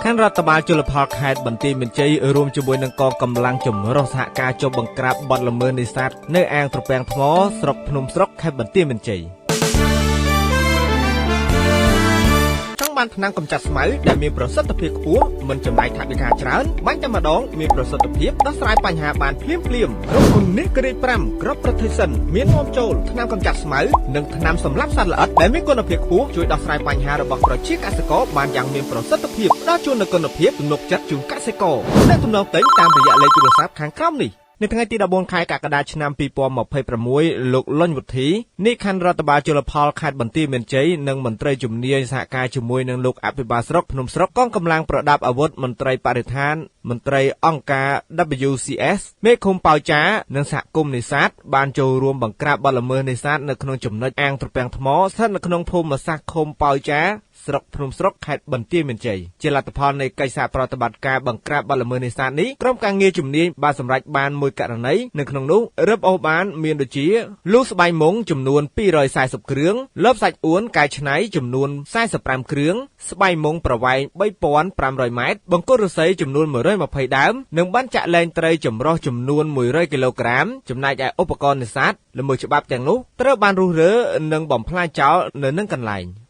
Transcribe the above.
ខណ្ឌរដ្ឋបាលជលផលខេត្តបន្ទាយមានជ័យរួមជាមួយនឹងកងកម្លាំងចម្រុះសហការចុះបង្ក្រាបបទល្មើសនេសាទនៅអាងត្រពាំងថ្មស្រុកភ្នំស្រុកខេត្តបន្ទាយមានជ័យបានថ្នាំកម្ចាត់ស្មៅដែលមានប្រសិទ្ធភាពខ្ពស់មិនចំណាយថវិកាច្រើនបាញ់តែម្ដងមានប្រសិទ្ធភាពដោះស្រាយបញ្ហាបានភ្លាមក្រុមហ៊ុននេះក្រី5ក្របប្រទេសសិនមាននាំចូលថ្នាំកម្ចាត់ស្មៅនិងថ្នាំសម្លាប់សត្វល្អិតដែលមានគុណភាពខ្ពស់ជួយដោះស្រាយបញ្ហារបស់ប្រជាកសិករបានយ៉ាងមានប្រសិទ្ធភាពដល់ជួននូវគុណភាពទំនុកចិត្តជូនកសិករដែលទំនងទិញតាមរយៈលេខទូរស័ព្ទខាងក្រោមនេះនៅថ្ងៃទី14ខែកក្កដាឆ្នាំ2026លោកលុញវុធីនាយខណ្ឌរដ្ឋបាលជលផលខេត្តបន្ទាយមានជ័យនិងមន្ត្រីជំនាញសហការជាមួយនឹងលោកអភិបាលស្រុកភ្នំស្រុកកងកម្លាំងប្រដាប់អាវុធមន្ត្រីបរិស្ថានមន្ត្រីអង្គការ WCS មេឃុំប៉ោយចានិងសហគមន៍នេសាទបានចូលរួមបង្ក្រាបបទល្មើសនេសាទនៅក្នុងចំណុចអាងត្រពាំងថ្មស្ថិតនៅក្នុងភូមិសាស្ត្រឃុំប៉ោយចាស្រុកភ្នំស្រុកខេត្តបន្ទាយមានជ័យជាលទ្ធផលនៃកិច្ចសហប្រតិបត្តិការបង្ក្រាបបទល្មើសនេសាទនេះក្រុមការងារជំនាញបានសម្រេចបានមួយករណីនៅក្នុងនោះរឹបអូសបានមានដូចជាលូស្បៃមុងចំនួន240គ្រឿងលបសាច់អួនកែច្នៃចំនួន45គ្រឿងស្បៃមុងប្រវែង3500ម៉ែត្របង្គោលឫស្សីចំនួន120ដើមនិងបានចាក់លែងត្រីចម្រុះចំនួន100គីឡូក្រាមចំណែកឯឧបករណ៍នេសាទល្មើសច្បាប់ទាំងនោះត្រូវបានរុះរើនិងបំផ្លាញចោលនៅនឹងកន្លែង